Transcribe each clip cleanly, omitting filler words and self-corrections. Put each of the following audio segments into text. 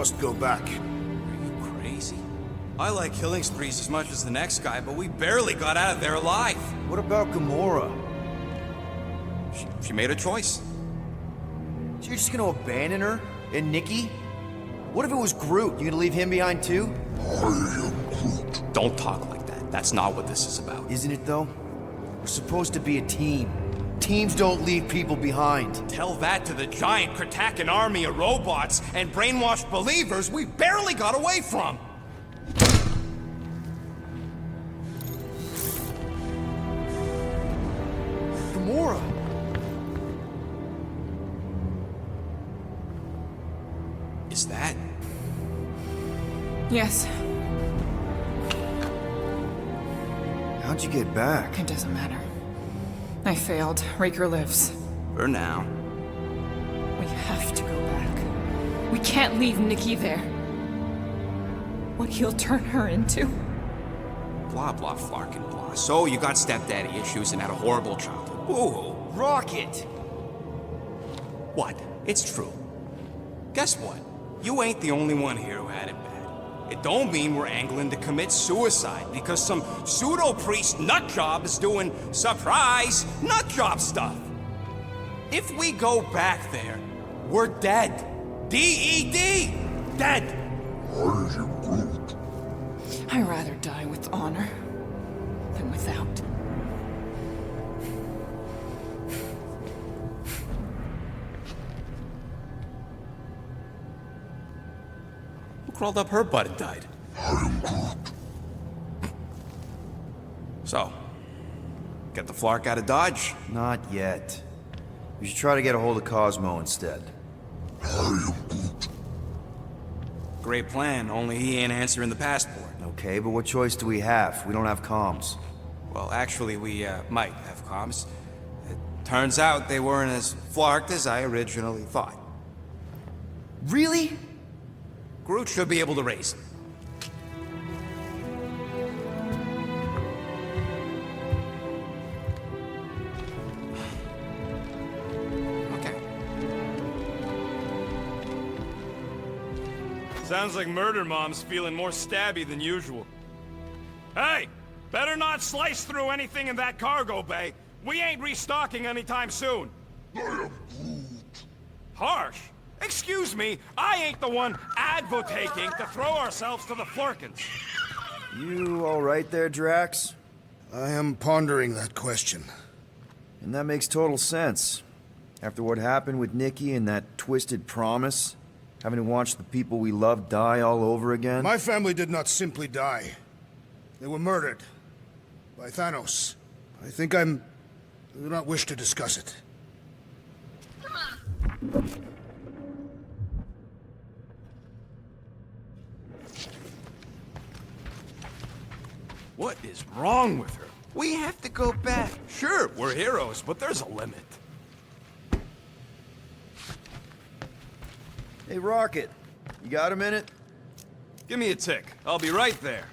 must go back. Are you crazy? I like killing sprees as much as the next guy, but we barely got out of there alive. What about Gamora? She made a choice. So you're just gonna abandon her? And Nikki? What if it was Groot? You gonna leave him behind too? Don't talk like that. That's not what this is about. Isn't it though? We're supposed to be a team. Teams don't leave people behind. Tell that to the giant Kratakan army of robots and brainwashed believers we barely got away from. Gamora! Is that? Yes, How'd you get back? it doesn't matter. I failed. Raker lives. For now. We have to go back. We can't leave Nikki there. What he'll turn her into? Blah, blah, flarkin' blah. So you got stepdaddy issues and had a horrible childhood. Woo! Rocket! What? It's true. Guess what? You ain't the only one here who had it bad. It don't mean we're angling to commit suicide because some pseudo-priest nutjob is doing surprise nutjob stuff. If we go back there, we're dead. D-E-D! Dead! I'd rather die with honor than without. Who crawled up her butt and died? So, get the Flark out of Dodge? Not yet. We should try to get a hold of Cosmo instead. Great plan, only he ain't answering the passport. Okay, but what choice do we have? We don't have comms. Well, actually, we might have comms. It turns out they weren't as flarked as I originally thought. Really? Groot should be able to raise them. Okay. Sounds like Murder Mom's feeling more stabby than usual. Hey! Better not slice through anything in that cargo bay. We ain't restocking anytime soon. Harsh? Excuse me, I ain't the one advocating to throw ourselves to the Flurkins. You alright there, Drax? I am pondering that question. And that makes total sense. After what happened with Nikki and that twisted promise, having to watch the people we love die all over again. My family did not simply die. They were murdered. By Thanos. I do not wish to discuss it. What is wrong with her? We have to go back. Sure, we're heroes, but there's a limit. Hey, Rocket. You got a minute? Give me a tick. I'll be right there.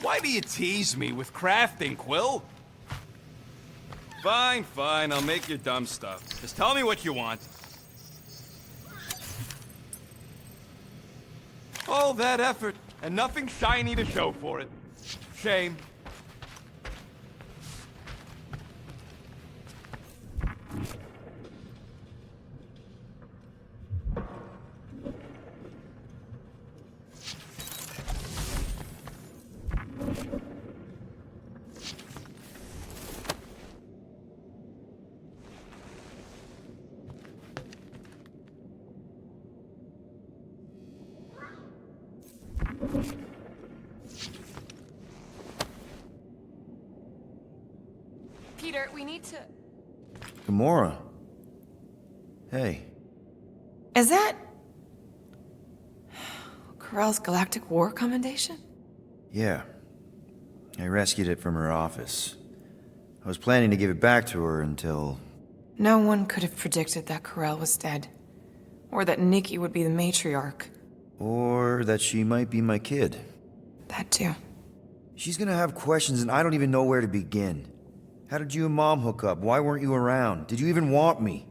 Why do you tease me with crafting, Quill? Fine, fine, I'll make your dumb stuff. Just tell me what you want. All that effort, and nothing shiny to show for it. Shame. Peter, we need to... Gamora. Hey. Is that... Corell's Galactic War Commendation? Yeah. I rescued it from her office. I was planning to give it back to her until... No one could have predicted that Corell was dead. Or that Nikki would be the matriarch. Or that she might be my kid. That too. She's gonna have questions and I don't even know where to begin. How did you and Mom hook up? Why weren't you around? Did you even want me?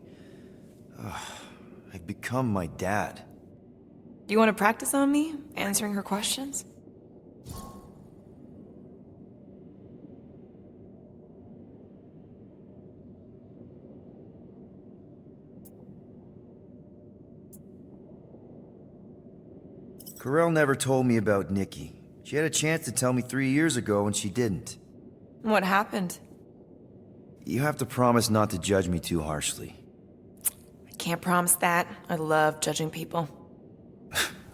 I've become my dad. Do you want to practice on me, answering her questions? Corell never told me about Nikki. She had a chance to tell me 3 years ago and she didn't. What happened? You have to promise not to judge me too harshly. I can't promise that. I love judging people.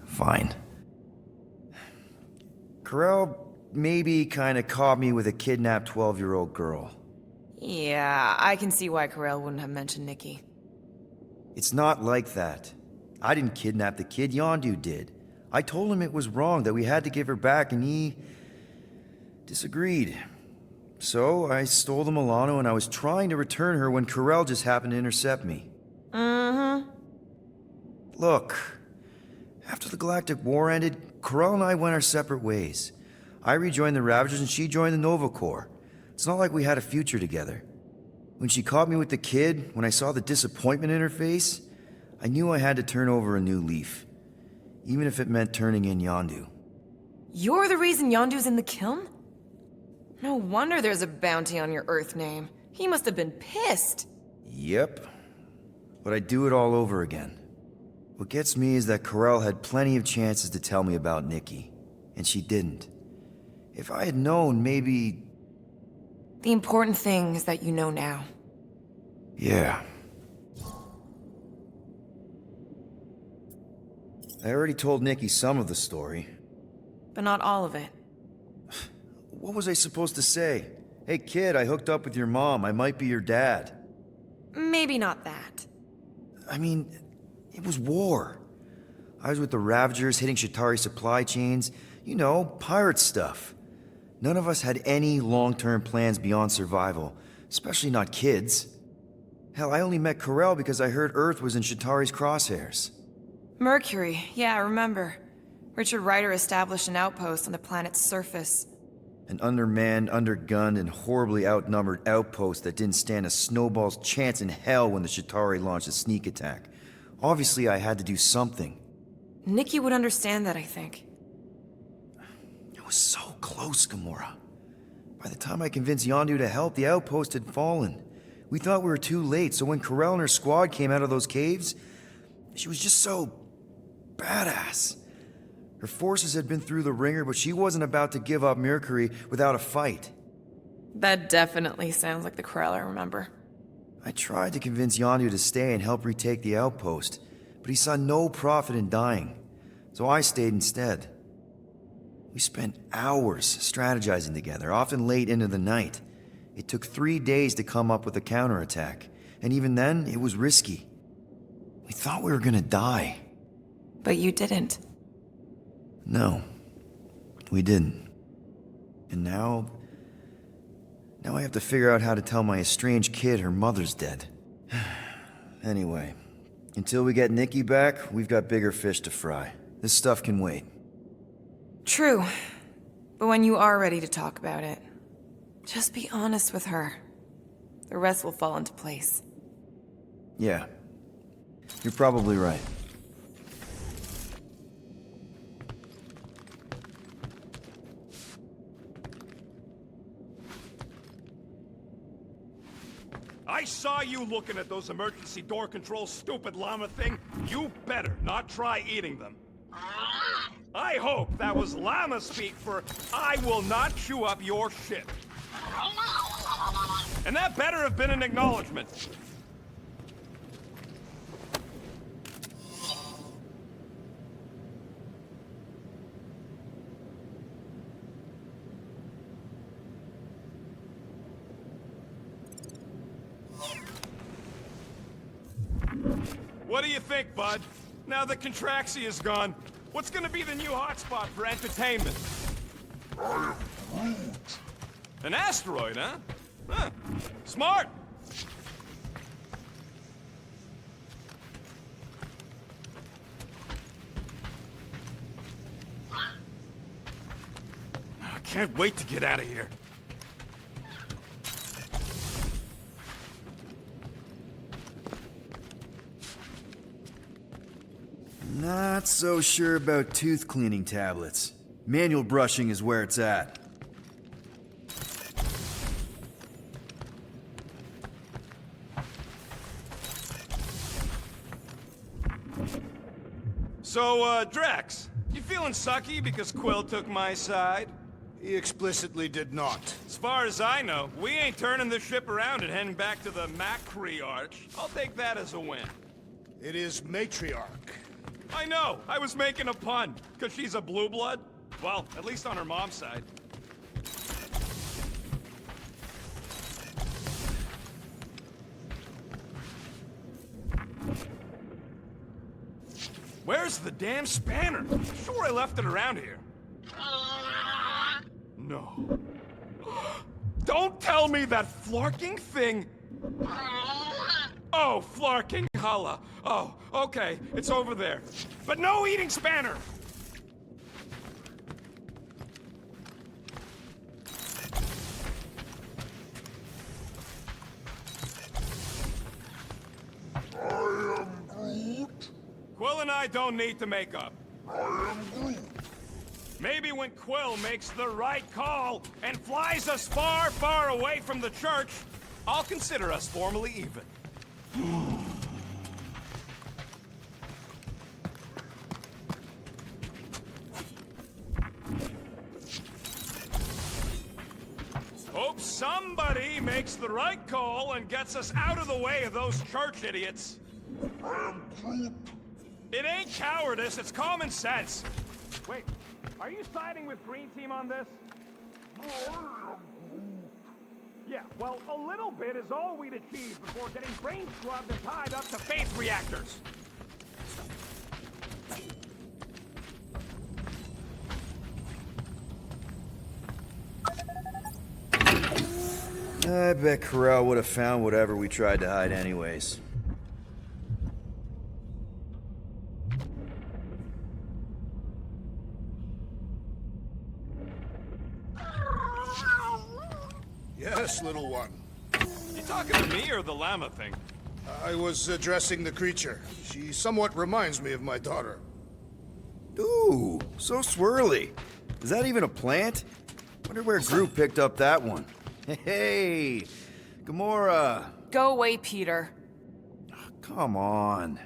Fine. Corell maybe kinda caught me with a kidnapped 12-year-old girl. Yeah, I can see why Corell wouldn't have mentioned Nikki. It's not like that. I didn't kidnap the kid, Yondu did. I told him it was wrong, that we had to give her back, and he... disagreed. So, I stole the Milano and I was trying to return her when Corell just happened to intercept me. Mm-hmm. Look, after the Galactic War ended, Corell and I went our separate ways. I rejoined the Ravagers and she joined the Nova Corps. It's not like we had a future together. When she caught me with the kid, when I saw the disappointment in her face, I knew I had to turn over a new leaf. Even if it meant turning in Yondu. You're the reason Yondu's in the kiln? No wonder there's a bounty on your Earth name. He must have been pissed. Yep. But I'd do it all over again. What gets me is that Corell had plenty of chances to tell me about Nikki, and she didn't. If I had known, maybe... The important thing is that you know now. Yeah. I already told Nikki some of the story. But not all of it. What was I supposed to say? Hey kid, I hooked up with your mom. I might be your dad. Maybe not that. I mean, it was war. I was with the Ravagers hitting Shatari supply chains. You know, pirate stuff. None of us had any long-term plans beyond survival, especially not kids. Hell, I only met Corell because I heard Earth was in Shatari's crosshairs. Mercury, yeah, I remember. Richard Ryder established an outpost on the planet's surface. An undermanned, undergunned, and horribly outnumbered outpost that didn't stand a snowball's chance in hell when the Shatari launched a sneak attack. Obviously, I had to do something. Nikki would understand that, I think. It was so close, Gamora. By the time I convinced Yondu to help, the outpost had fallen. We thought we were too late, so when Corell and her squad came out of those caves, she was just so... badass. Her forces had been through the ringer, but she wasn't about to give up Mercury without a fight. That definitely sounds like the Corell I remember. I tried to convince Yondu to stay and help retake the outpost, but he saw no profit in dying, so I stayed instead. We spent hours strategizing together, often late into the night. It took 3 days to come up with a counterattack, and even then, it was risky. We thought we were gonna die. But you didn't. No, we didn't. And now I have to figure out how to tell my estranged kid her mother's dead. Anyway, until we get Nikki back, we've got bigger fish to fry. This stuff can wait. True. But when you are ready to talk about it, just be honest with her. The rest will fall into place. Yeah, you're probably right. I saw you looking at those emergency door controls, stupid llama thing. You better not try eating them. I hope that was llama speak for I will not chew up your shit. And that better have been an acknowledgement. What do you think, bud? Now that Contraxia is gone, what's gonna be the new hotspot for entertainment? I am An asteroid, huh? Huh. Smart! I can't wait to get out of here. Not so sure about tooth cleaning tablets. Manual brushing is where it's at. So, Drax, you feeling sucky because Quill took my side? He explicitly did not. As far as I know, we ain't turning this ship around and heading back to the Matriarch. I'll take that as a win. It is Matriarch. I know, I was making a pun, because she's a blue blood. Well, at least on her mom's side. Where's the damn spanner? I'm sure I left it around here. No. Don't tell me that flarking thing... Oh, flarking holla. Oh, okay, it's over there. But no eating spanner! Quill and I don't need to make up. Maybe when Quill makes the right call and flies us far, far away from the church, I'll consider us formally even. Hope somebody makes the right call and gets us out of the way of those church idiots. It ain't cowardice, it's common sense. Wait, are you siding with Green Team on this? Yeah, well, a little bit is all we'd achieve before getting brain scrubbed and tied up to faith reactors. I bet Corral would have found whatever we tried to hide anyways. Yes, little one. You talking to me or the llama thing? I was addressing the creature. She somewhat reminds me of my daughter. Ooh, so swirly. Is that even a plant? Wonder where Groot picked up that one. Hey, Gamora. Go away, Peter. Come on.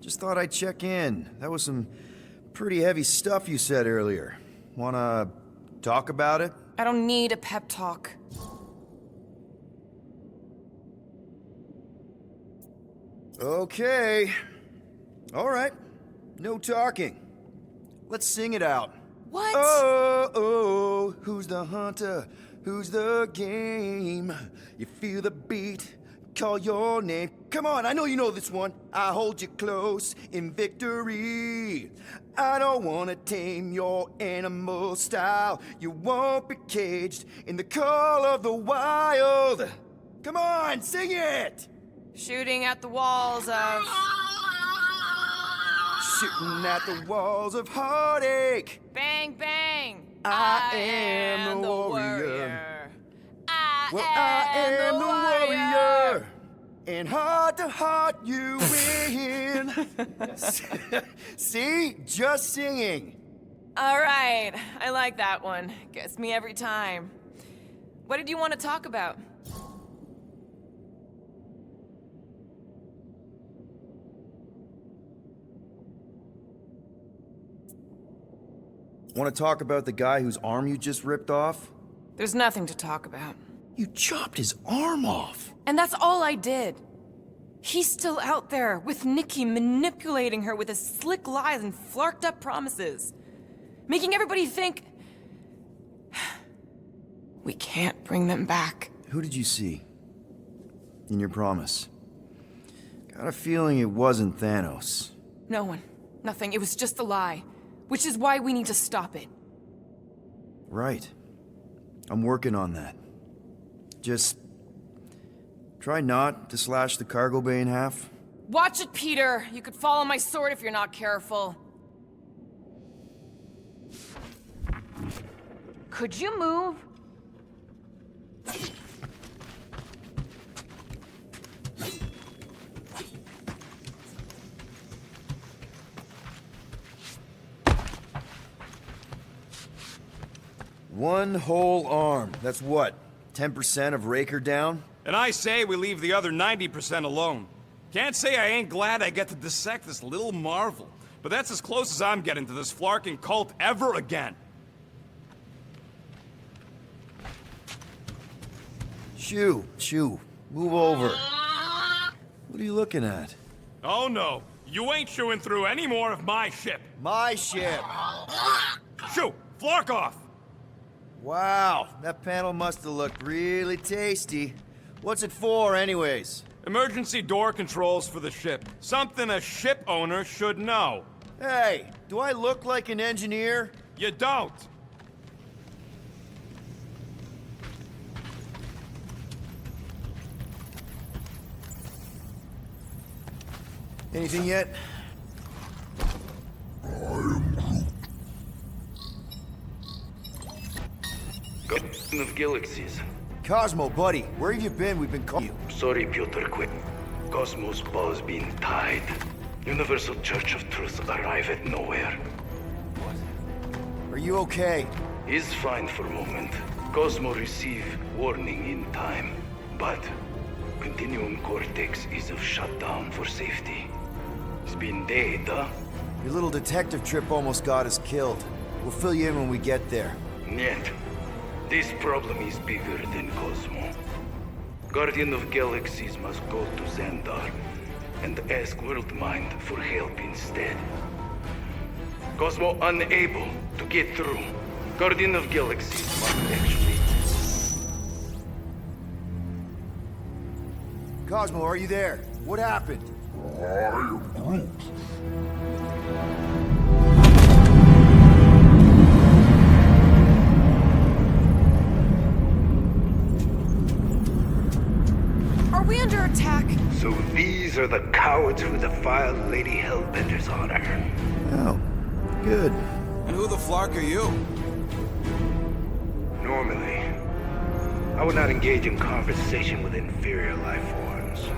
Just thought I'd check in. That was some pretty heavy stuff you said earlier. Wanna talk about it? I don't need a pep talk. Okay. All right. No talking. Let's sing it out. What? Oh, oh, who's the hunter? Who's the game? You feel the beat, call your name. Come on, I know you know this one. I hold you close in victory. I don't wanna tame your animal style. You won't be caged in the call of the wild. Come on, sing it! Shooting at the walls of... Shooting at the walls of heartache. Bang, bang! I am the warrior. I am the warrior. And heart to heart you win. See? Just singing. All right, I like that one. Gets me every time. What did you want to talk about? Want to talk about the guy whose arm you just ripped off? There's nothing to talk about. You chopped his arm off. And that's all I did. He's still out there, with Nikki manipulating her with his slick lies and flarked up promises. Making everybody think... we can't bring them back. Who did you see? In your promise? Got a feeling it wasn't Thanos. No one. Nothing. It was just a lie. Which is why we need to stop it. Right. I'm working on that. Just try not to slash the cargo bay in half. Watch it, Peter! You could fall on my sword if you're not careful. Could you move? One whole arm. That's what? 10% of Raker down? And I say we leave the other 90% alone. Can't say I ain't glad I get to dissect this little marvel, but that's as close as I'm getting to this Flarkin cult ever again. Shoo, move over. What are you looking at? Oh no, you ain't chewing through any more of my ship. My ship! Shoo, Flark off! Wow, that panel must have looked really tasty. What's it for, anyways? Emergency door controls for the ship. Something a ship owner should know. Hey, do I look like an engineer? You don't. Anything yet? Captain of Galaxies. Cosmo, buddy, where have you been? We've been calling you. Sorry, Piotr Quinn. Cosmos ball's been tied. Universal Church of Truth arrive at nowhere. Are you okay? He's fine for a moment. Cosmo receive warning in time. But Continuum Cortex is of shutdown for safety. It's been dead, huh? Your little detective trip almost got us killed. We'll fill you in when we get there. Niet. This problem is bigger than Cosmo. Guardian of Galaxies must go to Xandar and ask Worldmind for help instead. Cosmo unable to get through. Guardian of Galaxies must actually... Cosmo, are you there? What happened? Are we under attack? So these are the cowards who defiled Lady Hellbender's honor. Oh, good. And who the flark are you? Normally, I would not engage in conversation with inferior life forms.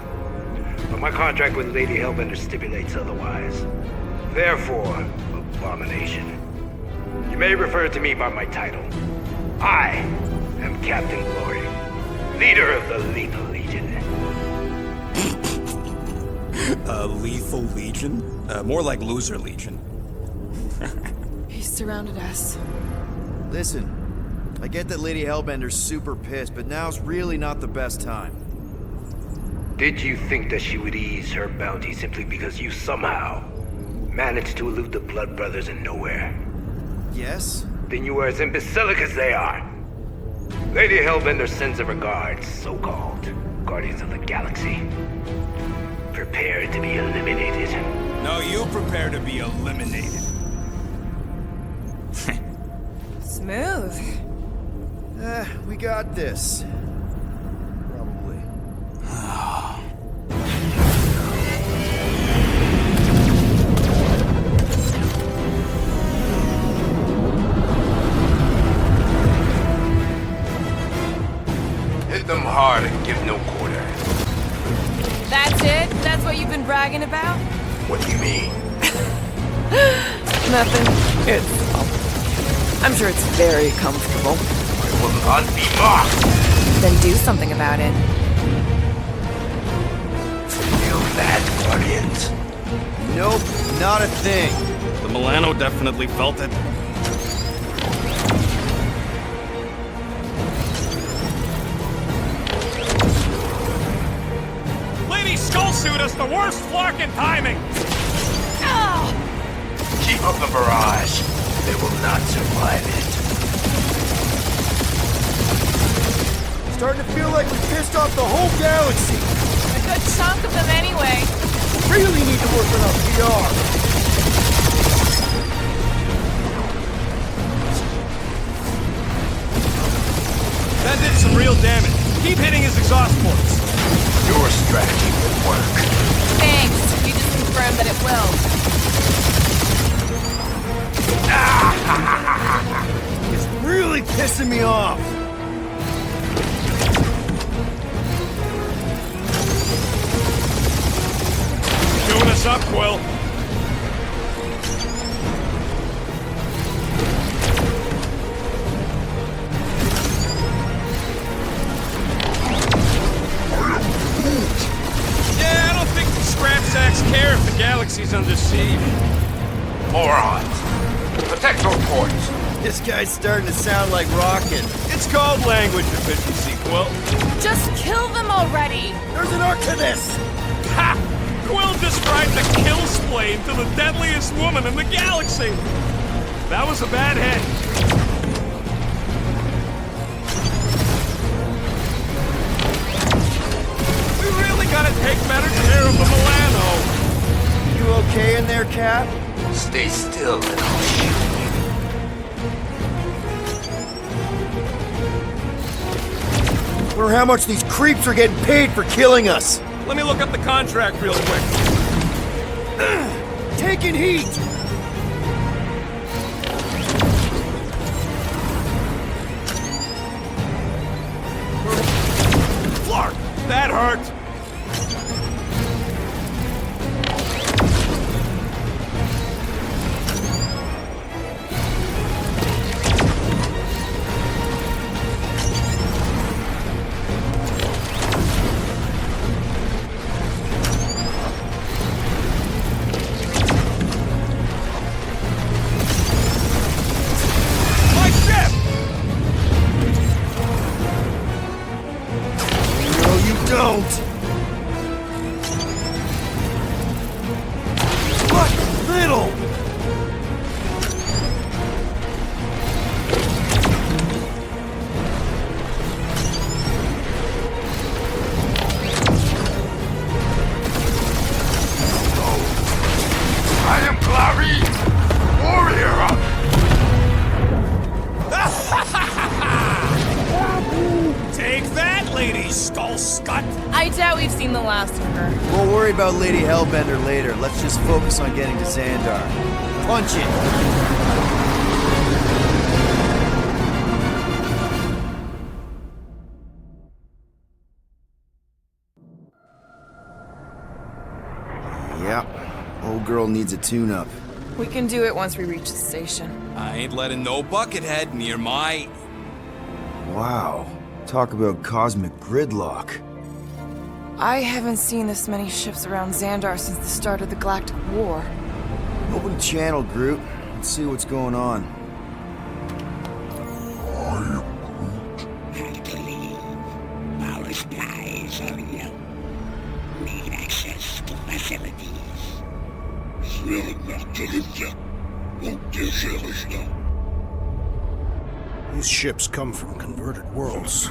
But my contract with Lady Hellbender stipulates otherwise. Therefore, abomination. You may refer to me by my title. I am Captain Glory, leader of the Lethal Legion. Lethal Legion? More like Loser Legion. He surrounded us. Listen, I get that Lady Hellbender's super pissed, but now's really not the best time. Did you think that she would ease her bounty simply because you somehow managed to elude the Blood Brothers in nowhere? Yes? Then you are as imbecilic as they are. Lady Hellbender sends her regards, so-called Guardians of the Galaxy. Prepare to be eliminated. No, you prepare to be eliminated. Smooth. We got this. Probably. Hit them hard and give no quarter. That's it? That's what you've been bragging about? What do you mean? Nothing. I'm sure it's very comfortable. I will not be mocked. Then do something about it. You mad Guardians. Nope, not a thing. The Milano definitely felt it. Lady Skullsuit us the worst flarkin' timing! Keep up the barrage. They will not survive it. Starting to feel like we pissed off the whole galaxy. A good chunk of them anyway. Really need to work on our PR. damage. Keep hitting his exhaust ports. Your strategy will work. Thanks. You just confirmed that it will. It's really pissing me off. Doing us up, Quill. Yeah, I don't think the scrap sacks care if the galaxy's under siege. Morons. Protect your ports. This guy's starting to sound like Rocket. It's called language efficiency, Quill. Just kill them already! There's an arc to this! Ha! Quill described the kill splane to the deadliest woman in the galaxy! That was a bad hit. We really gotta take better care of the Milano. You okay in there, Cap? Stay still and I'll shoot you. Wonder how much these creeps are getting paid for killing us. Let me look up the contract real quick. Taking heat! Flark! That hurt! My ship! No, you don't! What little? I am Clary, warrior. Take that, Lady Skull Scut! I doubt we've seen the last of her. We'll worry about Lady Hellbender later. Let's just focus on getting to Xandar. Punch it! Yep. Old girl needs a tune-up. We can do it once we reach the station. I ain't letting no buckethead near my... Wow. Talk about cosmic gridlock. I haven't seen this many ships around Xandar since the start of the Galactic War. Open channel, Groot. Let's see what's going on. Our supplies are low. Need access to facilities. These ships come from converted worlds.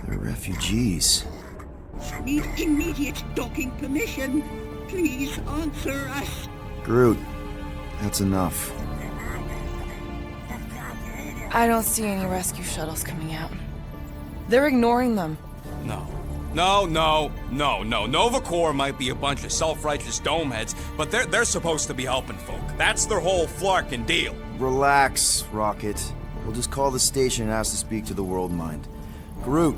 They're refugees. Need immediate docking permission. Please answer us. Groot, that's enough. I don't see any rescue shuttles coming out. They're ignoring them. No. Nova Corps might be a bunch of self-righteous domeheads, but they're supposed to be helping folk. That's their whole flarkin' deal. Relax, Rocket. We'll just call the station and ask to speak to the World Mind. Groot.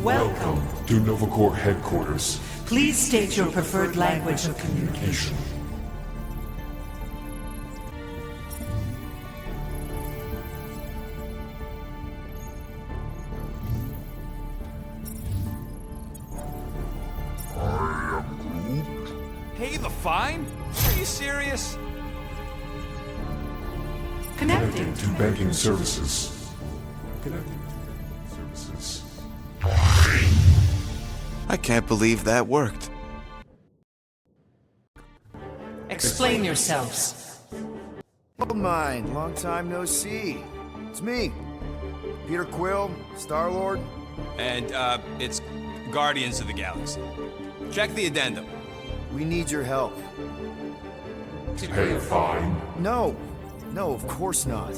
Welcome to Nova Corps headquarters. Please state your preferred language of communication. Hey, the fine? Are you serious? Connecting. To banking services. Connecting services. I can't believe that worked. Explain yourselves. World Mind, long time no see. It's me. Peter Quill, Star-Lord. And, it's Guardians of the Galaxy. Check the addendum. We need your help. To pay a fine? No. No, of course not.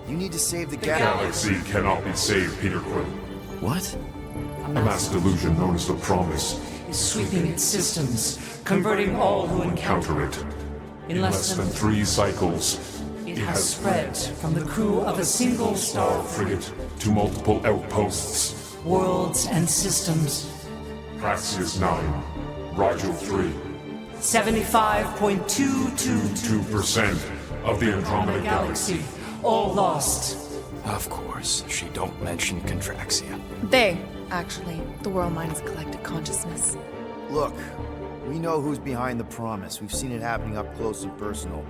You need to save the The galaxy. galaxy cannot be saved, Peter Quill. What? A mass delusion known as the Promise is sweeping its systems, converting all who encounter it. In less than 3 cycles, it has spread from the crew of a single star frigate to multiple outposts. worlds and systems. Praxius 9, Rigel 3. 75.222% 2% of the Andromeda Galaxy. all lost. Of course, she don't mention Contraxia. They, actually. The World Mind is a collective consciousness. Look, we know who's behind the Promise. We've seen it happening up close and personal.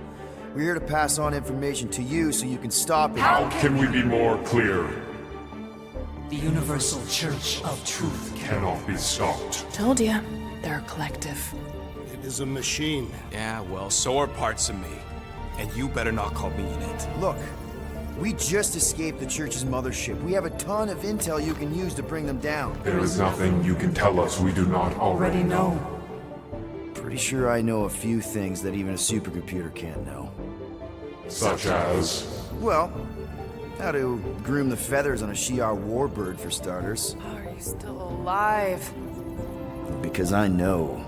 We're here to pass on information to you so you can stop it. How can we be more clear? The Universal Church of Truth Cannot be stopped. Told ya. They're a collective. It is a machine. Yeah, well, so are parts of me. And you better not call me in it. Look, we just escaped the Church's mothership. We have a ton of intel you can use to bring them down. There is nothing you can tell us we do not already know. Pretty sure I know a few things that even a supercomputer can't know. Such as... Well, how to groom the feathers on a Shi'ar warbird, for starters. Are you still alive? Because I know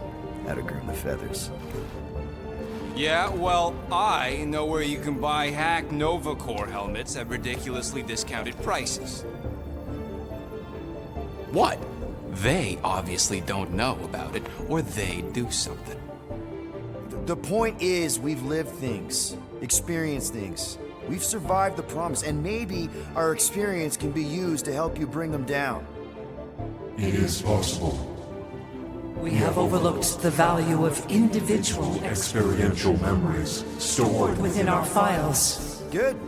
how to groom the feathers. Yeah, well, I know where you can buy hack Nova Corps helmets at ridiculously discounted prices. What? They obviously don't know about it, or they'd do something. The point is, we've lived things, experienced things. We've survived the Promise, and maybe our experience can be used to help you bring them down. It is possible. We have overlooked the value of individual Experiential memories stored within our files. Good.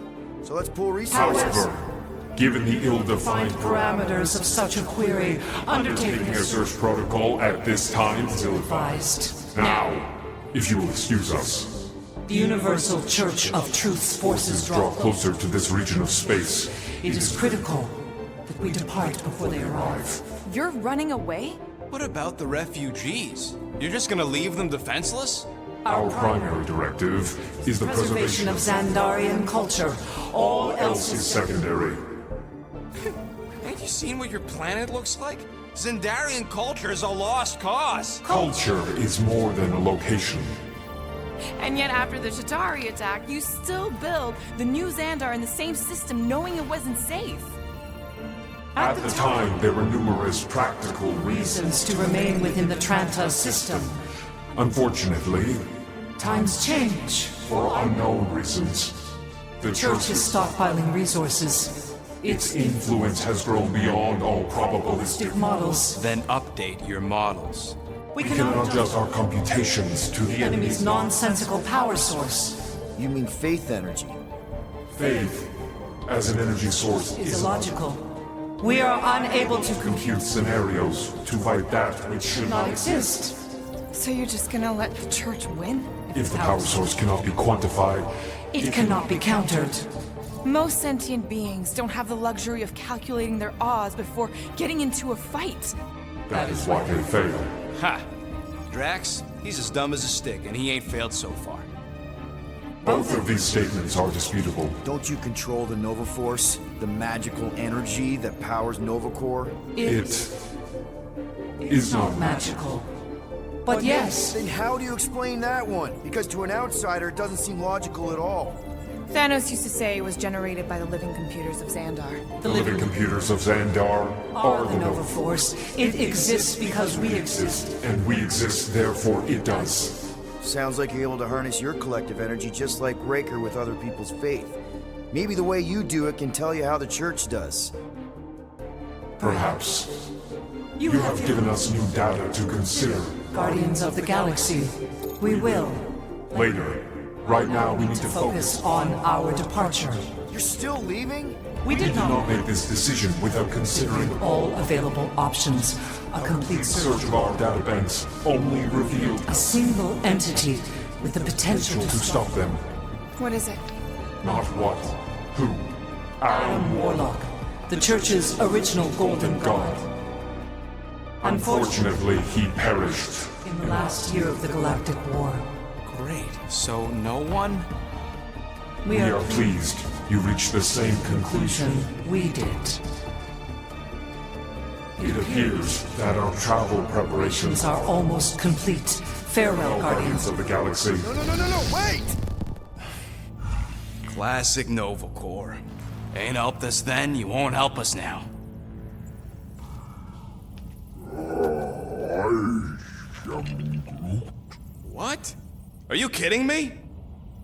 So let's pull resources. However, given the ill-defined Parameters of such a query, undertaking undertaking a search protocol at this time is ill-advised. Now, if you will excuse us, The Universal Church of Truth's forces draw closer to this region of space. It is critical that we depart before they arrive. You're running away? What about the refugees? You're just gonna leave them defenseless? Our primary directive is the Preservation of Xandarian culture. All else is is secondary. Ain't you seen what your planet looks like? Xandarian culture is a lost cause. Culture is more than a location. And yet after the Shatari attack, you still build the new Xandar in the same system knowing it wasn't safe. At the time, there were numerous practical reasons to remain within the Tranta system. Unfortunately, Times change. for unknown reasons, the Church is stockpiling resources. its influence has grown beyond all probabilistic Models. Then update your models. We We can adjust our computations to the enemy's nonsensical power source. You mean faith energy? faith as an energy source Is is illogical. We are unable to compute scenarios to fight that which should not not exist. So you're just gonna let the church win? If the power source cannot be quantified, It cannot be countered. Most sentient beings don't have the luxury of calculating their odds before getting into a fight. that is why they fail. Ha! Drax, he's as dumb as a stick, and he ain't failed so far. Both of these statements are disputable. Don't you control the Nova Force? The magical energy that powers Nova Corps? It is not magical. But yes, Then how do you explain that one? Because to an outsider, it doesn't seem logical at all. Thanos used to say it was generated by the living computers of Xandar. the living computers of Xandar are the Nova Force. It exists because we exist. and we exist, therefore it does. Sounds like you're able to harness your collective energy just like Raker with other people's faith. Maybe the way you do it can tell you how the Church does. Perhaps. You have given us new data to consider. Guardians of the Galaxy. We will Later. Right now, we need to focus on our departure. You're still leaving? We did Do not not make this decision without considering all available options. A complete search search. of our databanks only revealed A single entity with the potential to to stop them. What is it? Not what, who, Alan Warlock, the Church's original Golden God. Unfortunately, he perished. In the last year of the Galactic War. Great. So no one? We are pleased you reached the same conclusion. We did. It appears that our travel preparations Are almost complete. Farewell, Guardians Guardians. of the Galaxy. No, wait! Classic Nova Corps. Ain't helped us then, you won't help us now. What? Are you kidding me?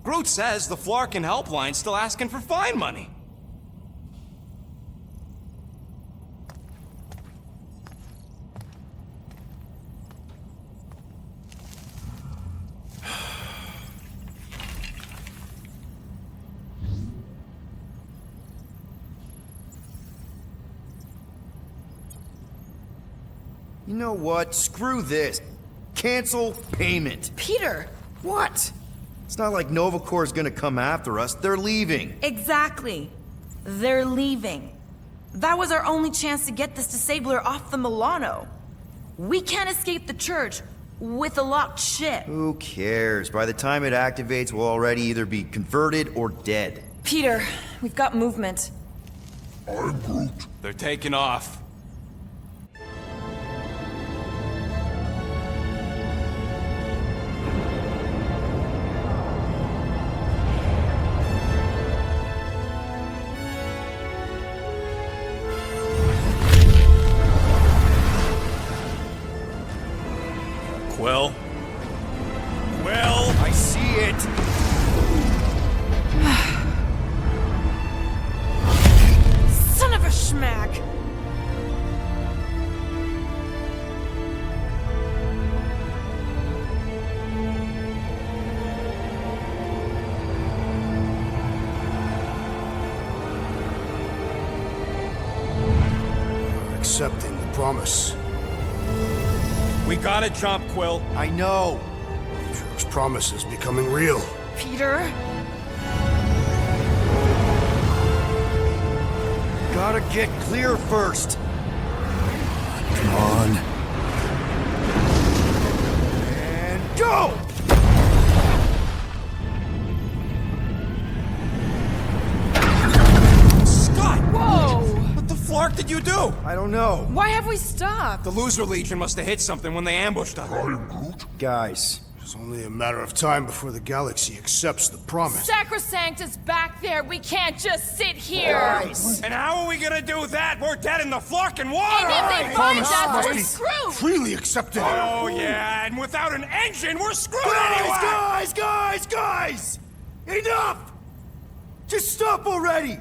Groot says the Flarkin helpline's still asking for fine money. You know what? Screw this. Cancel payment. Peter! What? It's not like Nova Corps is gonna come after us. They're leaving. Exactly. They're leaving. That was our only chance to get this disabler off the Milano. We can't escape the church with a locked ship. Who cares? By the time it activates, we'll already either be converted or dead. Peter, we've got movement. They're taking off. Quill? Quill? I see it. Son of a schmack! Accepting the promise. We gotta jump, Quill. I know. Drake's promise is becoming real. Peter? Gotta get clear first. Come on. And go! Scott! Whoa! What the flark did you do? I don't know. Why have we stopped? The Loser Legion must have hit something when they ambushed us. Guys, It's only a matter of time before the galaxy accepts the promise. Sacrosanct is back there. We can't just sit here. guys. And how are we gonna do that? We're dead in the flarkin' water! And if they find Promise us, must we're be screwed. freely accepted. Oh yeah, and without an engine, we're screwed anyway! Guys! Enough! Just stop already!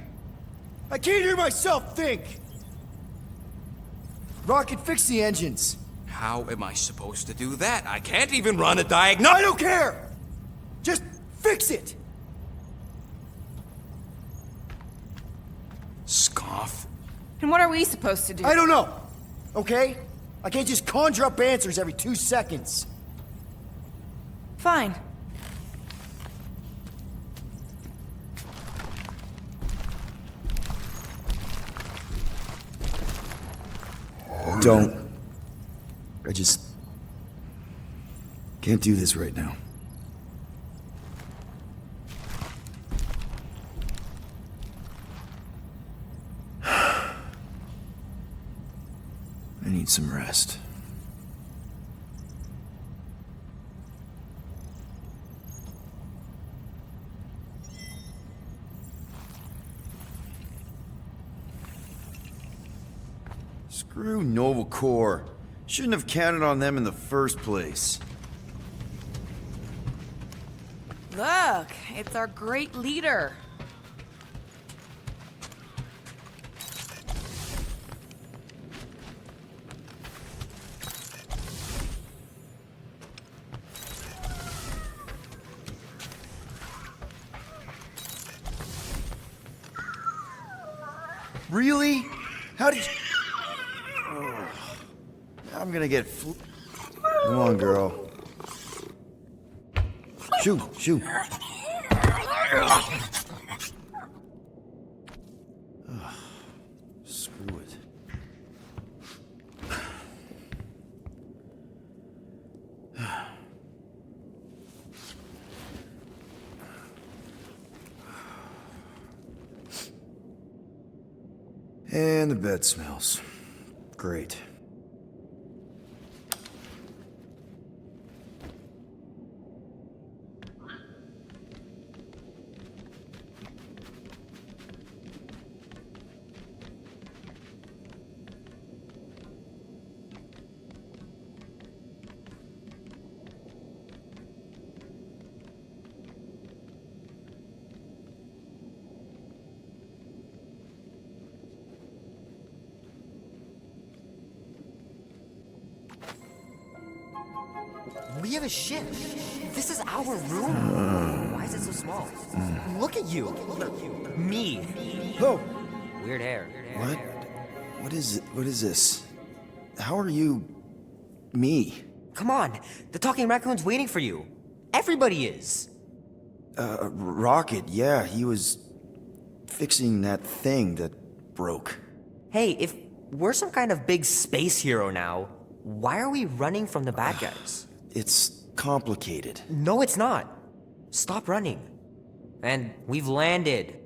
I can't hear myself think. Rocket, fix the engines. How am I supposed to do that? I can't even run a I diagnostic. don't care! Just fix it! Scoff. And what are we supposed to do? I don't know, okay? I can't just conjure up answers every 2 seconds. Fine. Don't. I just can't do this right now. I need some rest. Screw Nova Corps. Shouldn't have counted on them in the first place. Look, it's our great leader. Really? How did you... Ugh. I'm gonna get Come on, girl. Shoot, shoot. Ugh. Screw it. And the bed smells. Great. We have a ship. This is our room. Why is it so small? Look at you. Me. Oh! Weird hair. What? What is this? How are you... me? Come on. The talking raccoon's waiting for you. Everybody is. Rocket, yeah, he was... fixing that thing that broke. Hey, if we're some kind of big space hero now, why are we running from the bad guys? It's complicated. No, it's not. Stop running. And we've landed.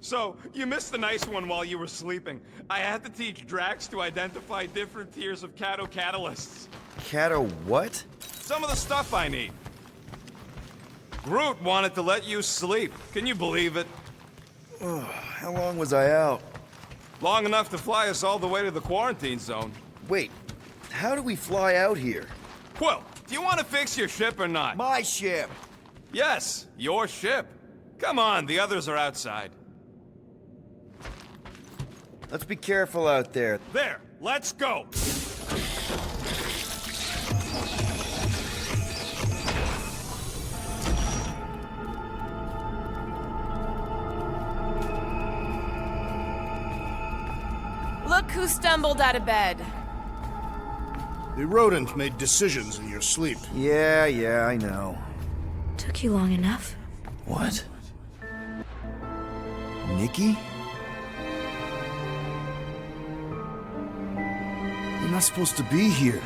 So, you missed the nice one while you were sleeping. I had to teach Drax to identify different tiers of catalysts. Cato what? Some of the stuff I need. Groot wanted to let you sleep. Can you believe it? How long was I out? Long enough to fly us all the way to the quarantine zone. Wait, how do we fly out here? Quill, do you want to fix your ship or not? My ship! Yes, your ship. Come on, the others are outside. Let's be careful out there. There, let's go! Look who stumbled out of bed. The rodent made decisions in your sleep. Yeah, I know. Took you long enough. What? Nikki? You're not supposed to be here.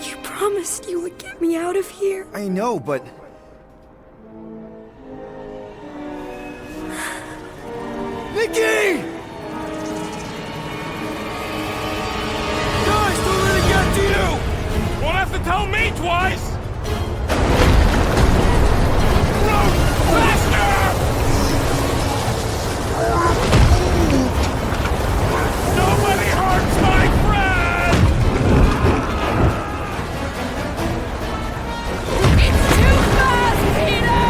You promised you would get me out of here. I know, but... Nikki! Guys, don't let it get to you! Won't have to tell me twice! Groot, faster! Nobody hurts my friend! It's too fast, Peter!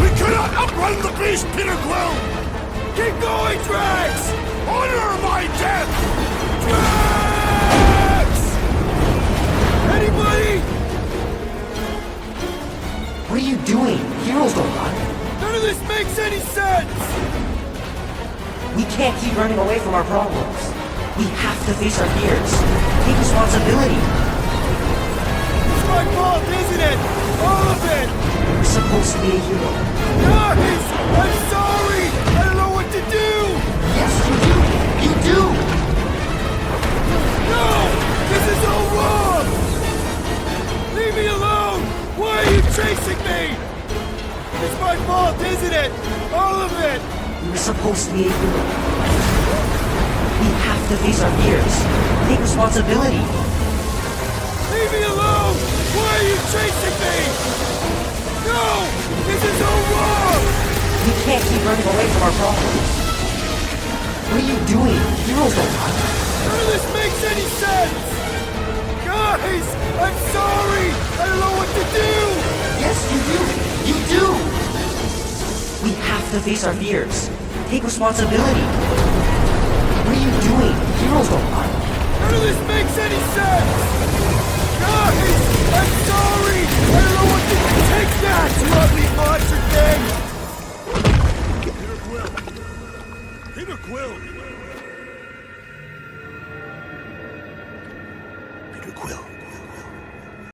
We cannot outrun the beast, Peter Quill! Keep going, Drax! Honor my death! Drax! Anybody? What are you doing? Heroes don't run. None of this makes any sense! We can't keep running away from our problems. We have to face our fears. Take responsibility. It's my fault, isn't it? All of it! You're supposed to be a hero. Guys! I'm sorry! I don't know what to do! Yes, you do. You do. No! This is all wrong! Leave me alone! Why are you chasing me? It's my fault, isn't it? All of it! You were supposed to be a hero. We have to face our fears. Take responsibility. Leave me alone! Why are you chasing me? No! This is all wrong! We can't keep running away from our problems. What are you doing? Heroes don't run. None of this makes any sense! Guys! I'm sorry! I don't know what to do! Yes, you do. You do. We have to face our fears. Take responsibility. What are you doing? Heroes don't run. None of this makes any sense! Guys! I'm sorry! I don't know what to do! Take that, you ugly monster thing! Peter Quill! Peter Quill.